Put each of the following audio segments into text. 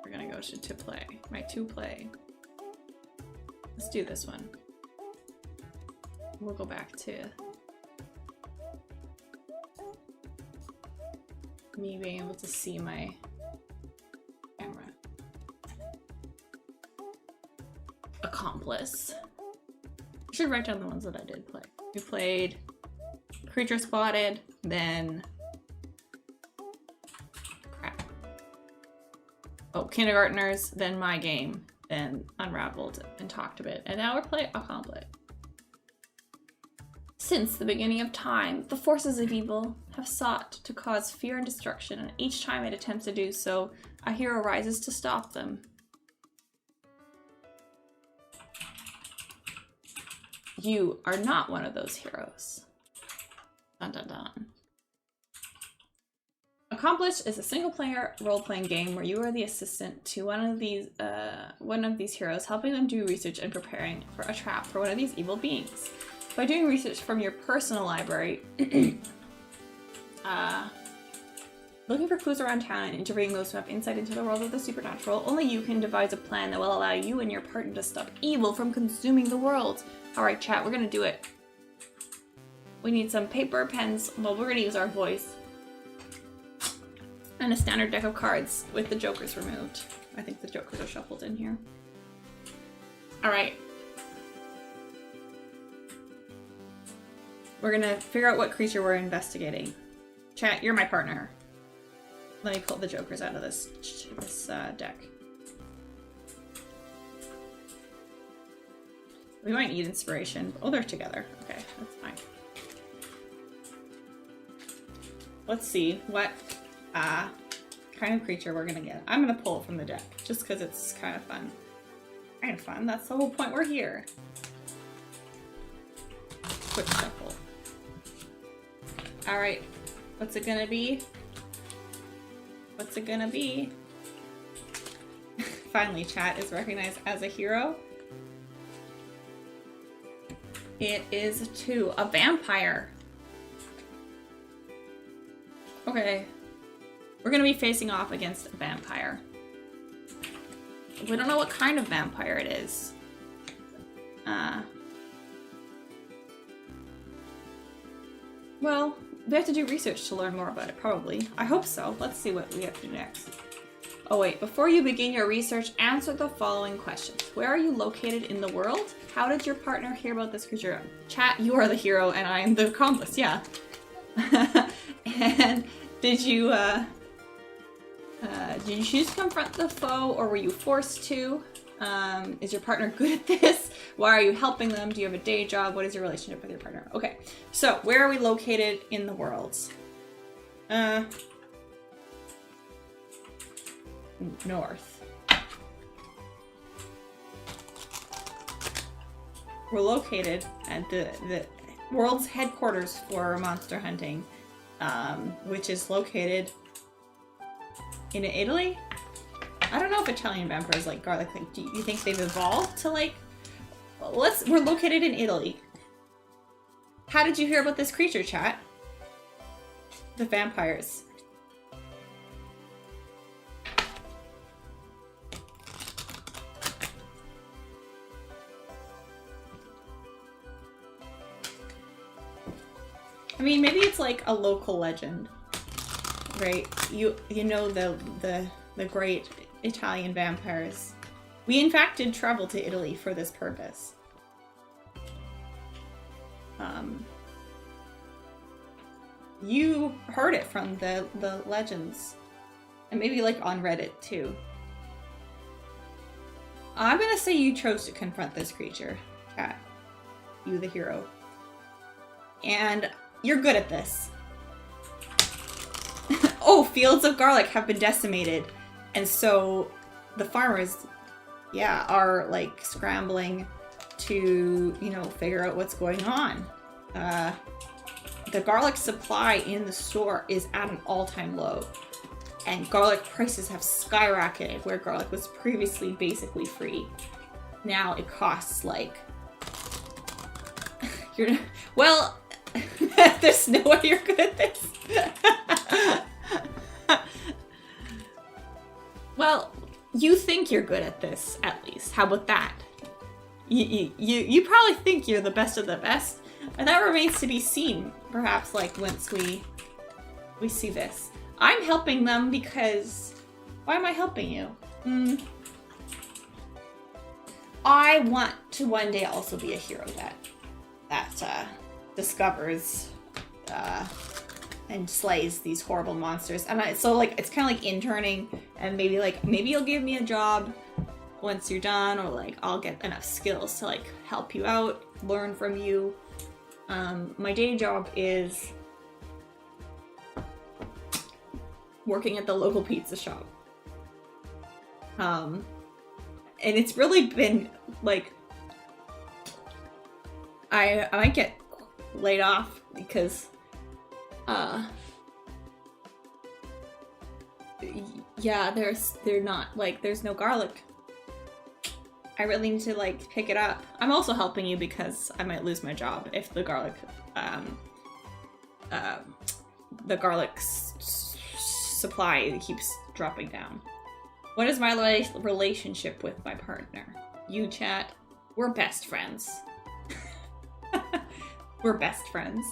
We're gonna go to play. My to play. Let's do this one. We'll go back to me being able to see my camera. Accomplice. I should write down the ones that I did play. We played Creature Spotted, then crap. Oh, Kindergartners, then My Game, then Unraveled and talked a bit, and now we're playing Accomplice. Since the beginning of time, the forces of evil have sought to cause fear and destruction, and each time it attempts to do so, a hero rises to stop them. You are not one of those heroes. Dun dun dun. Accomplice is a single-player role-playing game where you are the assistant to one of these heroes, helping them do research and preparing for a trap for one of these evil beings. By doing research from your personal library, looking for clues around town and interviewing those who have insight into the world of the supernatural, only you can devise a plan that will allow you and your partner to stop evil from consuming the world. Alright, chat, we're gonna do it. We need some paper, pens, well, we're gonna use our voice. And a standard deck of cards with the jokers removed. I think the jokers are shuffled in here. Alright. We're gonna figure out what creature we're investigating. Chat, you're my partner. Let me pull the jokers out of this deck. We might need inspiration. Oh, they're together. Okay, that's fine. Let's see what kind of creature we're gonna get. I'm gonna pull it from the deck just because it's kind of fun. Kind of fun. That's the whole point. We're here. Quick shuffle. All right. What's it gonna be? What's it gonna be? Finally, chat is recognized as a hero. It is a vampire. Okay. We're gonna be facing off against a vampire. We don't know what kind of vampire it is. Well, we have to do research to learn more about it, probably. I hope so. Let's see what we have to do next. Oh wait, before you begin your research, answer the following questions. Where are you located in the world? How did your partner hear about this creature? Chat, you are the hero and I am the accomplice, yeah. And did you choose to confront the foe or were you forced to? Is your partner good at this? Why are you helping them? Do you have a day job? What is your relationship with your partner? Okay, so where are we located in the world? North. We're located at the world's headquarters for monster hunting, which is located in Italy. I don't know if Italian vampires like garlic. Like, do you think they've evolved to like? We're located in Italy. How did you hear about this creature, chat? The vampires. I mean, maybe it's like a local legend, right? You know the great Italian vampires. We in fact did travel to Italy for this purpose. You heard it from the legends, and maybe like on Reddit too. I'm gonna say you chose to confront this creature, Cat. You, the hero, and you're good at this. Oh, fields of garlic have been decimated, and so the farmers, yeah, are like scrambling to, you know, figure out what's going on. The garlic supply in the store is at an all-time low, and garlic prices have skyrocketed where garlic was previously basically free. Now it costs like well, there's no way you're good at this. Well, You think you're good at this, at least. How about that? You probably think you're the best of the best, and that remains to be seen. Perhaps, like, once we see this. I'm helping them because... Why am I helping you? I want to one day also be a hero that discovers and slays these horrible monsters. And so like it's kind of like interning, and maybe you'll give me a job once you're done, or like I'll get enough skills to like help you out, learn from you. My day job is working at the local pizza shop. And it's really been like I might get laid off because yeah, there's no garlic. I really need to like pick it up. I'm also helping you because I might lose my job if the garlic supply keeps dropping down. What is my relationship with my partner? You chat. We're best friends. We're best friends.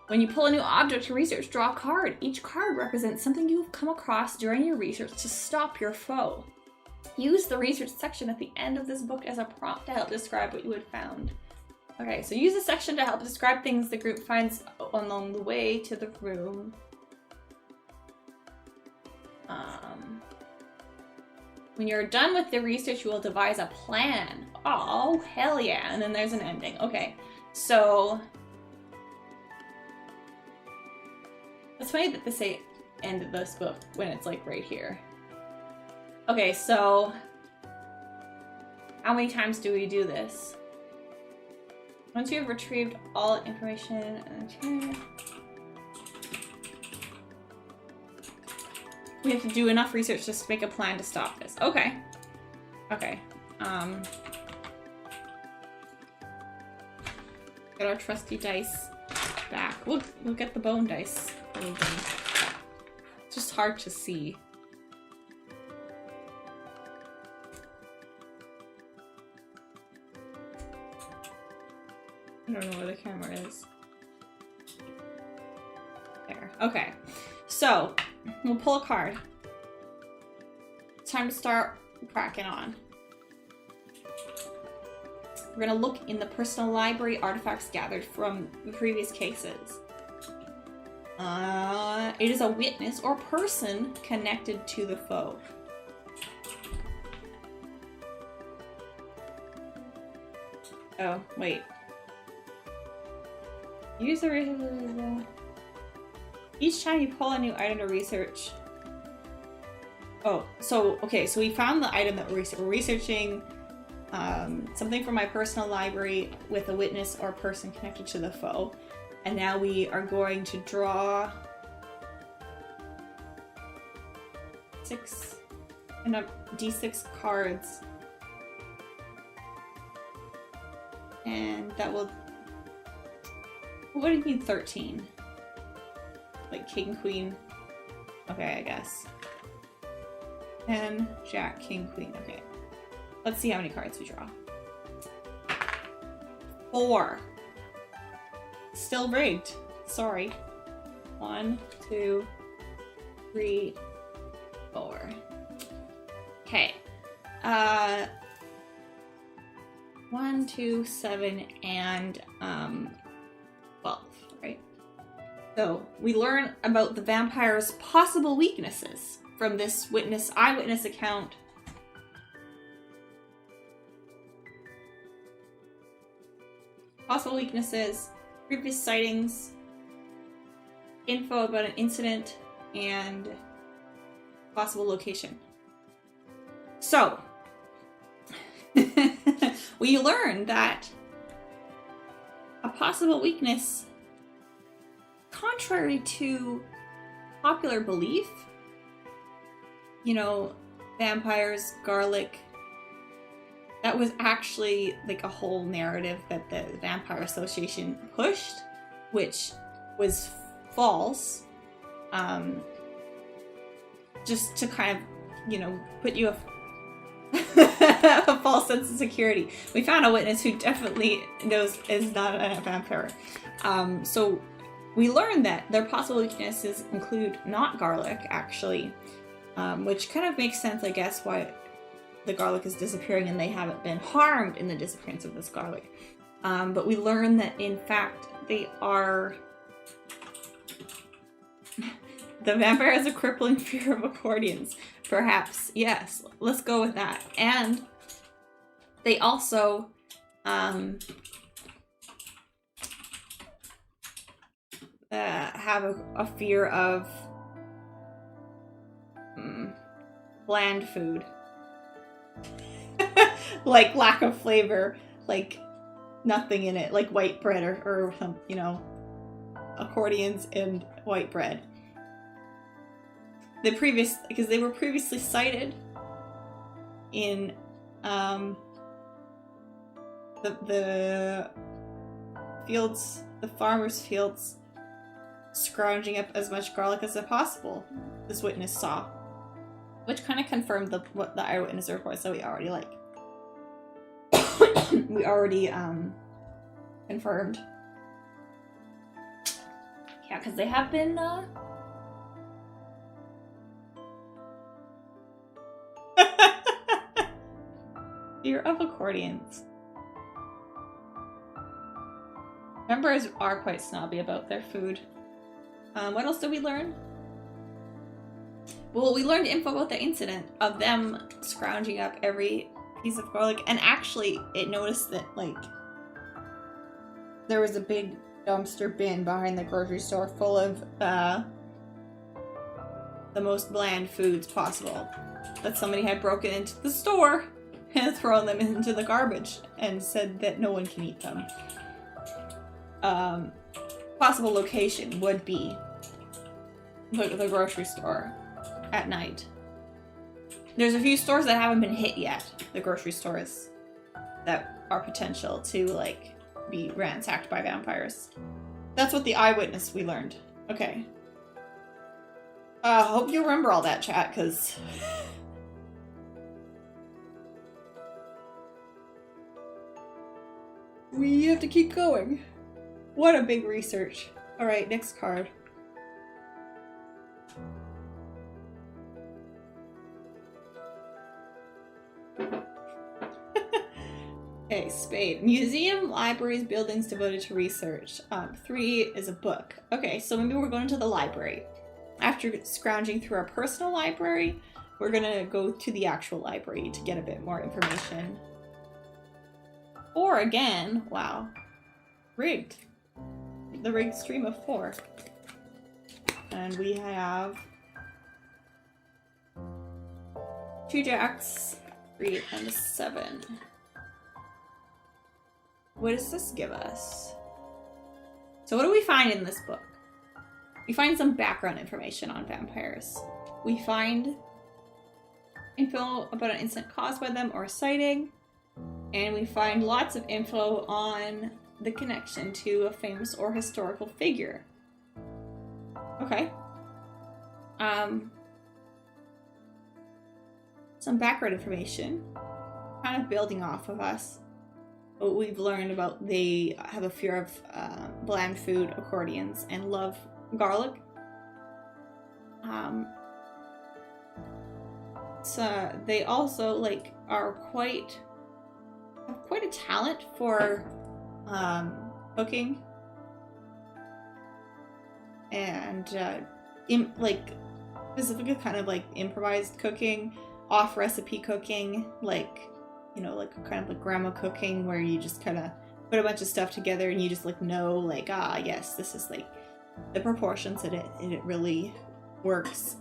When you pull a new object to research, draw a card. Each card represents something you've come across during your research to stop your foe. Use the research section at the end of this book as a prompt to help describe what you had found. Okay, so use the section to help describe things the group finds along the way to the room. When you're done with the research, you will devise a plan. Oh, hell yeah. And then there's an ending. Okay, so... It's funny that they say end of this book when it's like right here. Okay, so... How many times do we do this? Once you have retrieved all information... We have to do enough research just to make a plan to stop this. Okay. Okay. Get our trusty dice back. We'll get the bone dice. It's just hard to see. I don't know where the camera is. There. Okay. So, we'll pull a card. It's time to start cracking on. We're gonna look in the personal library artifacts gathered from the previous cases. It is a witness or person connected to the foe. Oh, wait. Use the each time you pull a new item to research. Oh, so, okay, so we found the item that we're researching. Something from my personal library with a witness or person connected to the foe. And now we are going to draw D6 cards. And that will... What do you mean 13? Like king, queen. Okay, I guess. 10, jack, king, queen. Okay. Let's see how many cards we draw. 4. Still rigged. Sorry. 1, 2, 3, 4. Okay. 1, 2, 7, and 12, right? So we learn about the vampire's possible weaknesses from this eyewitness account. Possible weaknesses, previous sightings, info about an incident, and possible location. So, we learn that a possible weakness, contrary to popular belief, you know, vampires, garlic, that was actually like a whole narrative that the Vampire Association pushed, which was false, just to kind of you know, put you a false sense of security. We found a witness who definitely knows is not a vampire. So we learned that their possible weaknesses include not garlic, actually, which kind of makes sense, I guess, why the garlic is disappearing and they haven't been harmed in the disappearance of this garlic. But we learned that, in fact, they are... The vampire has a crippling fear of accordions. Perhaps, yes. Let's go with that. And they also have a fear of bland food. Like lack of flavor, like nothing in it, like white bread or you know, accordions and white bread. Because they were previously sighted in the fields, the farmers' fields, scrounging up as much garlic as possible. This witness saw, which kind of confirmed what the eyewitness reports that we already confirmed. Yeah, because they have been fear of accordions. Vampires are quite snobby about their food. What else did we learn? Well, we learned info about the incident of them scrounging up every piece of garlic, and actually it noticed that, like, there was a big dumpster bin behind the grocery store full of the most bland foods possible that somebody had broken into the store and thrown them into the garbage and said that no one can eat them. Possible location would be the grocery store at night. There's a few stores that haven't been hit yet, the grocery stores that are potential to, like, be ransacked by vampires. That's what the eyewitness we learned. Okay. Hope you remember all that, chat, because... we have to keep going. What a big research. Alright, next card. Okay, spade. Museum, libraries, buildings devoted to research. 3 is a book. Okay, so maybe we're going to the library. After scrounging through our personal library, we're gonna go to the actual library to get a bit more information. Or again, wow, rigged. The rigged stream of 4. And we have 2 jacks, 3, and a 7. What does this give us? So what do we find in this book? We find some background information on vampires. We find info about an incident caused by them or a sighting. And we find lots of info on the connection to a famous or historical figure. Okay. Some background information, kind of building off of us. What we've learned about, they have a fear of bland food, accordions, and love garlic. So they also, like, have quite a talent for cooking and specifically kind of like improvised cooking, off recipe cooking, like, you know, like kind of like grandma cooking where you just kind of put a bunch of stuff together and you just like know, like, yes, this is like the proportions that it really works.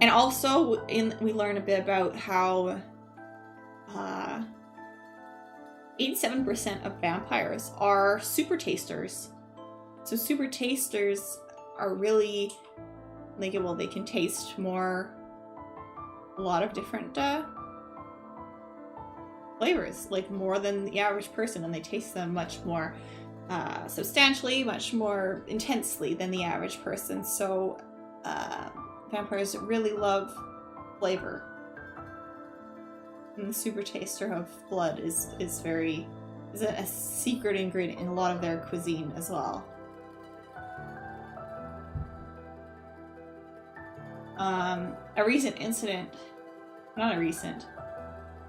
And also we learn a bit about how 87% of vampires are super tasters. So super tasters are really, like, well, they can taste a lot of different flavors, like more than the average person, and they taste them much more substantially, much more intensely than the average person. So vampires really love flavor. And the super taster of blood is a secret ingredient in a lot of their cuisine as well.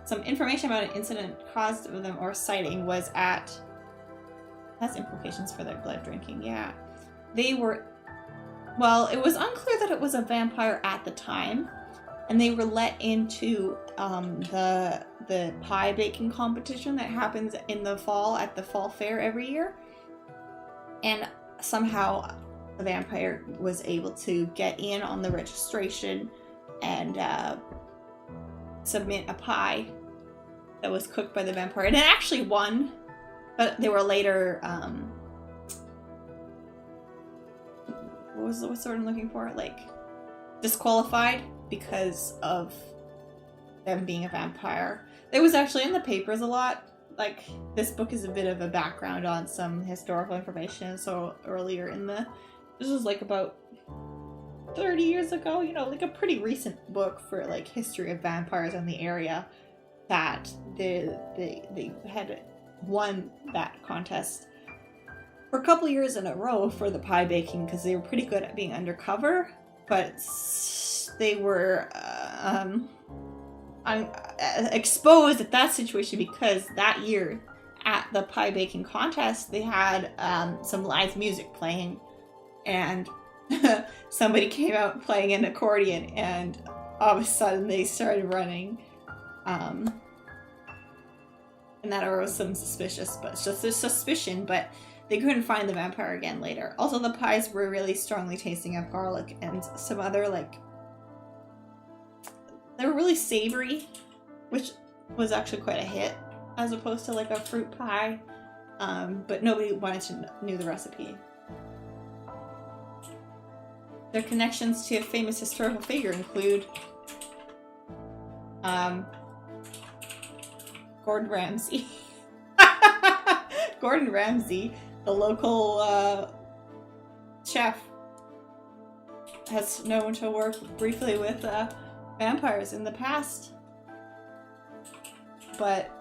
Some information about an incident caused of them or sighting was at, has implications for their blood drinking, yeah. It was unclear that it was a vampire at the time, and they were let into the pie baking competition that happens in the fall at the fall fair every year. And somehow the vampire was able to get in on the registration and submit a pie that was cooked by the vampire. And it actually won, but they were later what's the word I'm looking for? Like, disqualified because of them being a vampire. It was actually in the papers a lot. Like, this book is a bit of a background on some historical information. So earlier in this was like about 30 years ago, you know, like a pretty recent book for like history of vampires in the area, that they had won that contest for a couple years in a row for the pie baking, because they were pretty good at being undercover, but they were exposed at that situation because that year at the pie baking contest they had some live music playing, and somebody came out playing an accordion, and all of a sudden they started running, and that arose some suspicion, but they couldn't find the vampire again later. Also, the pies were really strongly tasting of garlic and some other, like, they were really savory, which was actually quite a hit, as opposed to like a fruit pie, but nobody knew the recipe. Their connections to a famous historical figure include Gordon Ramsay. Gordon Ramsay, the local chef, has known to work briefly with vampires in the past, but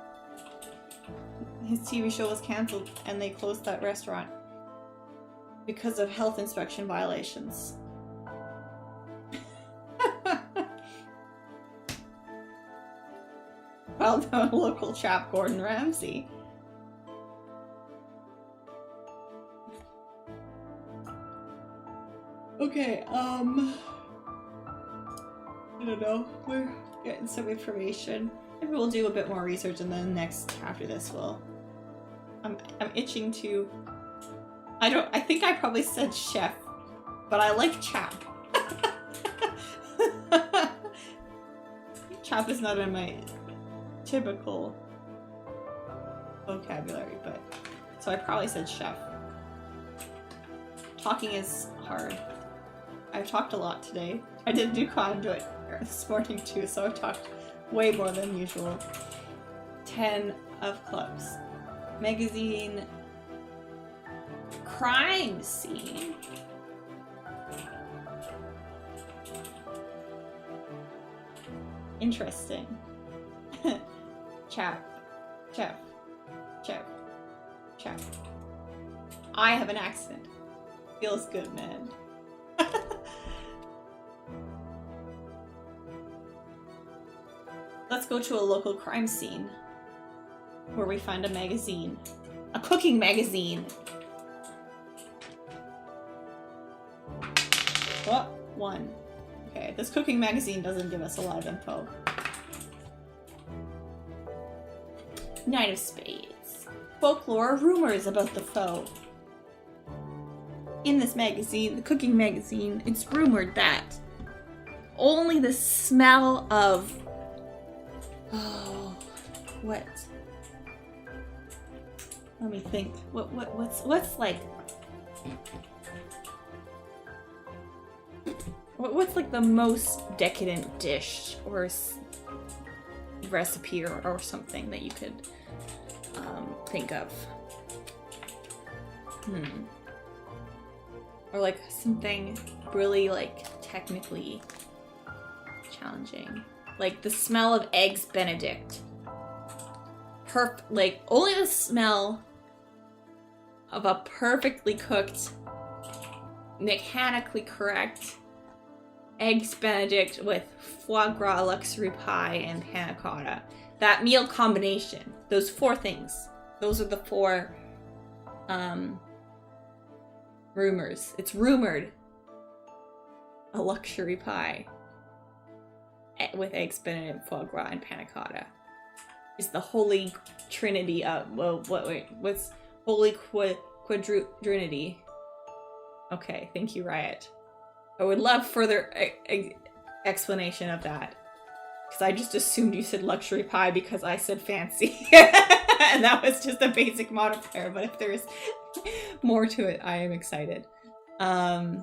his TV show was cancelled and they closed that restaurant because of health inspection violations. Well-known local chap Gordon Ramsay. Okay, I don't know. We're getting some information. Maybe we'll do a bit more research, and then next after this I'm itching to. I think I probably said chef, but I like chap. Chap is not in my typical vocabulary, but so I probably said chef. Talking is hard. I've talked a lot today. I did do conduit this morning too, so I've talked way more than usual. 10 of clubs. Magazine. Crime scene. Interesting. Chap. I have an accent. Feels good, man. Let's go to a local crime scene where we find a magazine. A cooking magazine. What? One. Okay, this cooking magazine doesn't give us a lot of info. Knight of Spades. Folklore rumors about the foe. In this magazine, the cooking magazine, it's rumored that only the smell of... Oh, what? Let me think. What's like... What's like the most decadent dish or recipe or something that you could think of? Or like something really like technically challenging. Like the smell of eggs Benedict. Like only the smell of a perfectly cooked, mechanically correct eggs Benedict with foie gras, luxury pie, and panna cotta. That meal combination. Those 4 things. Those are the 4 rumors. It's rumored a luxury pie with eggs Benedict, foie gras, and panna cotta is the holy trinity of, well, what's holy quadrinity? Okay, thank you, Riot. I would love further explanation of that. Because I just assumed you said luxury pie because I said fancy. And that was just a basic modifier, but if there's more to it, I am excited. The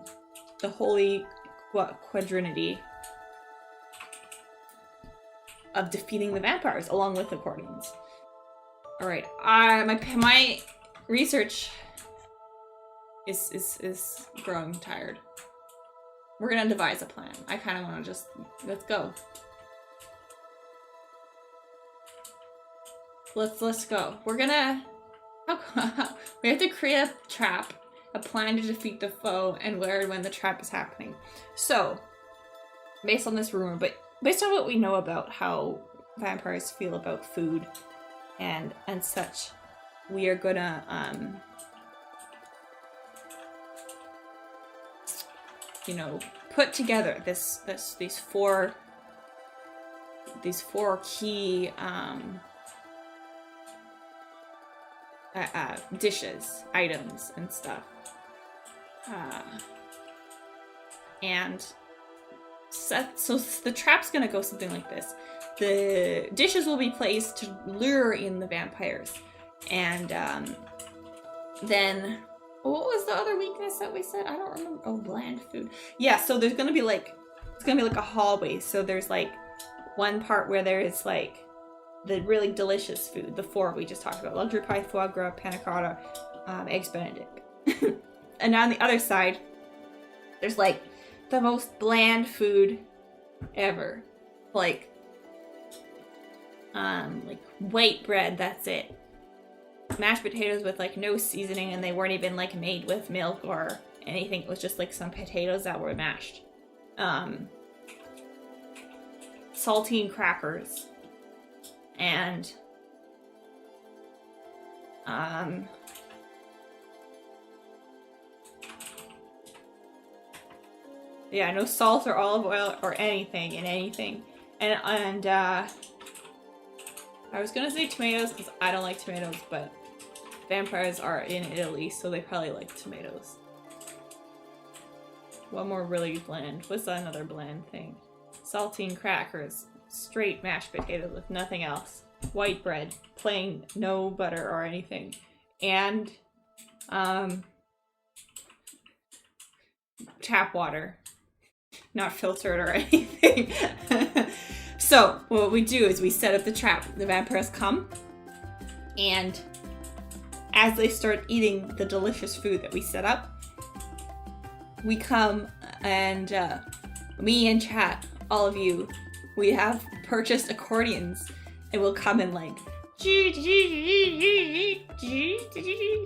holy quadrinity of defeating the vampires along with accordions. All right, my research is growing tired. We're gonna devise a plan. I kind of want to just let's go. Let's go. We're gonna we have to create a trap, a plan to defeat the foe, and where and when the trap is happening. So, based on this rumor, but based on what we know about how vampires feel about food and such, we are gonna you know, put together these four key dishes, items, and stuff, and so the trap's gonna go something like this. The dishes will be placed to lure in the vampires, and then what was the other weakness that we said? I don't remember. Oh, bland food. Yeah, so there's gonna be like, it's gonna be like a hallway. So there's like one part where there is like the really delicious food, the 4 we just talked about: luxury pie, foie gras, panna cotta, eggs Benedict. And on the other side, there's like the most bland food ever, like white bread. That's it. Mashed potatoes with like no seasoning, and they weren't even like made with milk or anything. It was just like some potatoes that were mashed. Saltine crackers. And yeah, no salt or olive oil or anything in anything. And I was gonna say tomatoes because I don't like tomatoes, but vampires are in Italy, so they probably like tomatoes. One more really bland. What's another bland thing? Saltine crackers. Straight mashed potatoes with nothing else. White bread. Plain, no butter or anything. And tap water. Not filtered or anything. So, what we do is we set up the trap. The vampires come, and as they start eating the delicious food that we set up, we come and me and chat, all of you, we have purchased accordions, and we'll come and like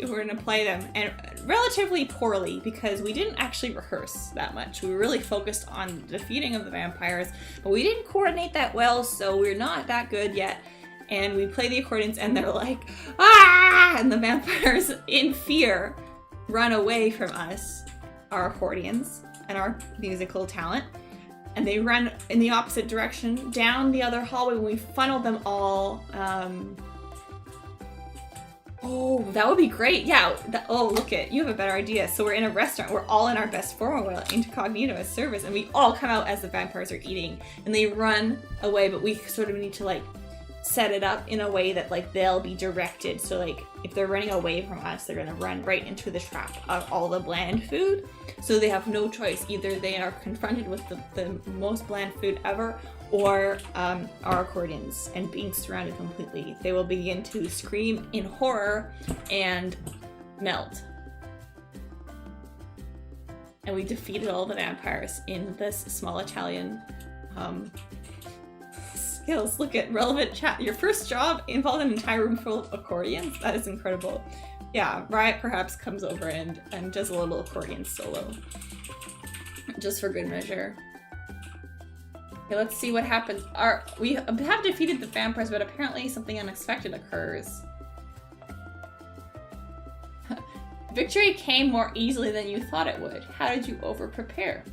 we're gonna play them, and relatively poorly because we didn't actually rehearse that much. We were really focused on the defeating of the vampires, but we didn't coordinate that well, so we're not that good yet. And we play the accordions, and they're like, ah! And the vampires, in fear, run away from us, our accordions, and our musical talent. And they run in the opposite direction, down the other hallway. When we funneled them all, oh, that would be great. Yeah, oh, look it, you have a better idea. So we're in a restaurant, we're all in our best form, we're incognito as service, and we all come out as the vampires are eating, and they run away, but we sort of need to like set it up in a way that like they'll be directed. So like if they're running away from us, they're gonna run right into the trap of all the bland food. So they have no choice. Either they are confronted with the most bland food ever, or our accordions and being surrounded completely. They will begin to scream in horror and melt. and we defeated all the vampires in this small Italian skills. Look at relevant chat. Your first job involved an entire room full of accordions? That is incredible. Yeah, Riot perhaps comes over and does a little accordion solo. Just for good measure. Okay, let's see what happens. We have defeated the vampires, but apparently something unexpected occurs. Victory came more easily than you thought it would. How did you over-prepare?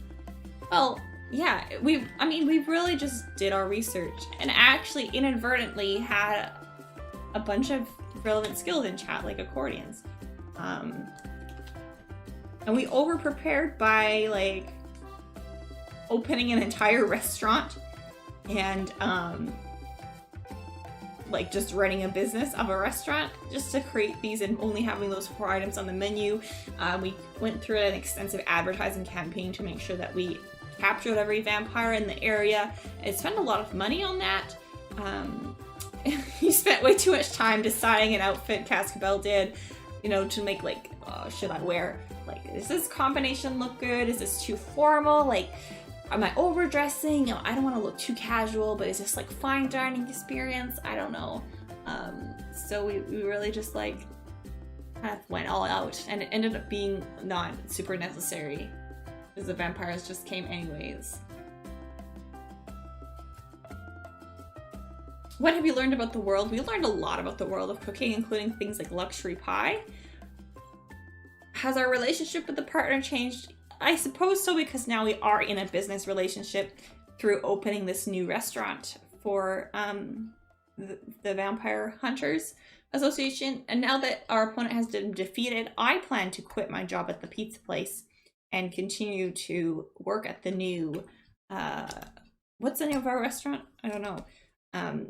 Well, yeah, we really just did our research and actually inadvertently had a bunch of relevant skills in chat, like accordions. And we over-prepared by, like, opening an entire restaurant and, like, just running a business of a restaurant just to create these and only having those 4 items on the menu. We went through an extensive advertising campaign to make sure that we captured every vampire in the area and spent a lot of money on that. You spent way too much time deciding an outfit, Cascabel did, you know, to make, like, should I wear, like, does this combination look good? Is this too formal? Like, am I overdressing? You know, I don't want to look too casual, but is this like fine dining experience? I don't know. So we really just like kind of went all out, and it ended up being not super necessary because the vampires just came anyways. What have you learned about the world? We learned a lot about the world of cooking, including things like luxury pie. Has our relationship with the partner changed? I suppose so, because now we are in a business relationship through opening this new restaurant for the Vampire Hunters Association. And now that our opponent has been defeated, I plan to quit my job at the pizza place and continue to work at the new, what's the name of our restaurant? I don't know.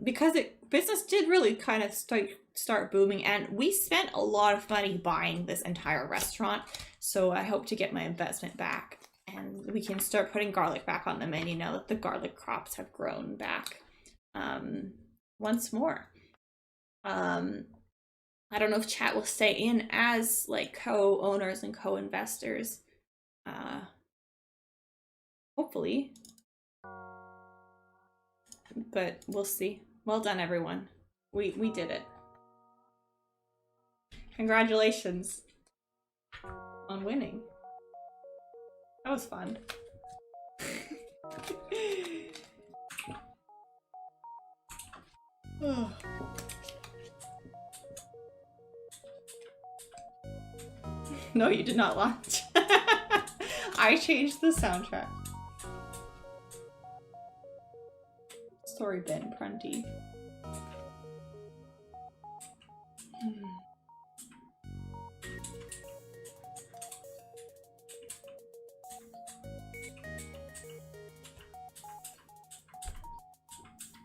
Because business did really kind of start booming, and we spent a lot of money buying this entire restaurant. So I hope to get my investment back, and we can start putting garlic back on the menu now that the garlic crops have grown back once more. I don't know if chat will stay in as like co-owners and co-investors. Hopefully. But we'll see. Well done, everyone. We did it. Congratulations on winning. That was fun. No, you did not launch. I changed the soundtrack. Sorry, Ben Prunty.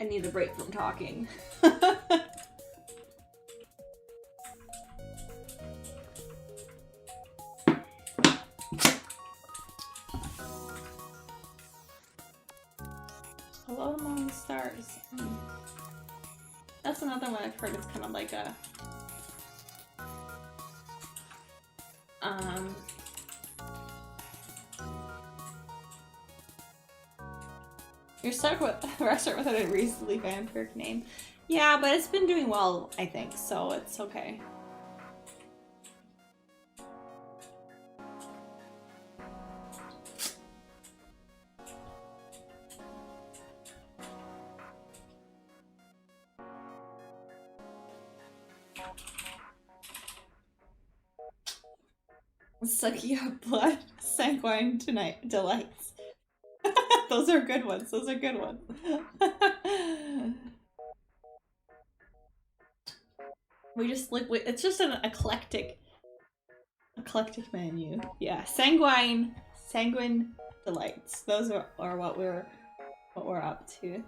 I need a break from talking. Hello among the stars. That's another one I've heard is kind of like a you're stuck with a restaurant without a reasonably vampiric name. Yeah, but it's been doing well, I think, so it's okay. Sucking up blood, sanguine tonight delights. Those are good ones. Those are good ones. We just like it's just an eclectic menu. Yeah, sanguine delights. Those are what we're up to.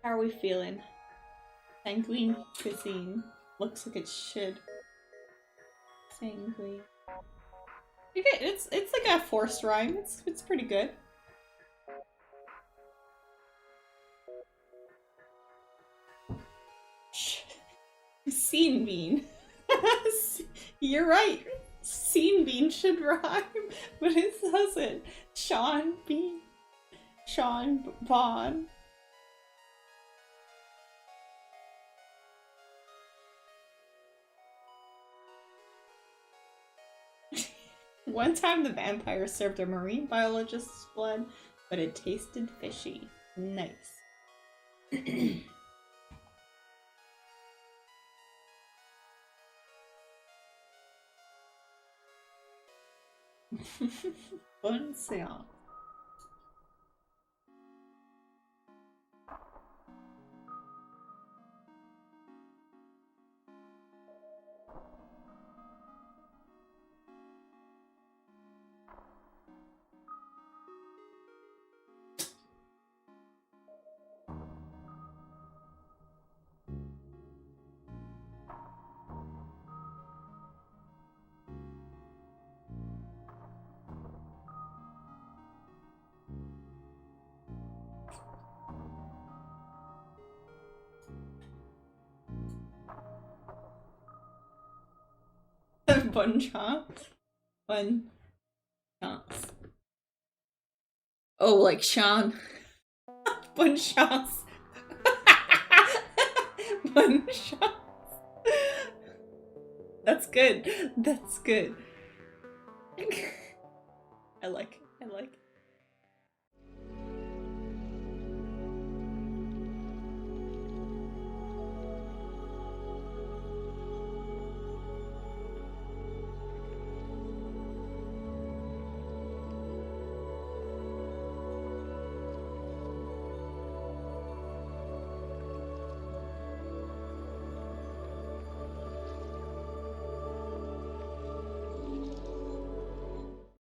How are we feeling? Sanguine cuisine. Looks like it should. Sanguine. It's like a forced rhyme. It's pretty good. Scene bean. You're right. Scene bean should rhyme, but it doesn't. Sean Bean. Sean Bond. One time the vampire served a marine biologist's blood, but it tasted fishy. Nice. Bonne séance. Bonne chance. Bonne chance. Oh, like Sean. Bonne chance. Bonne chance. That's good. That's good. I like it. I like it.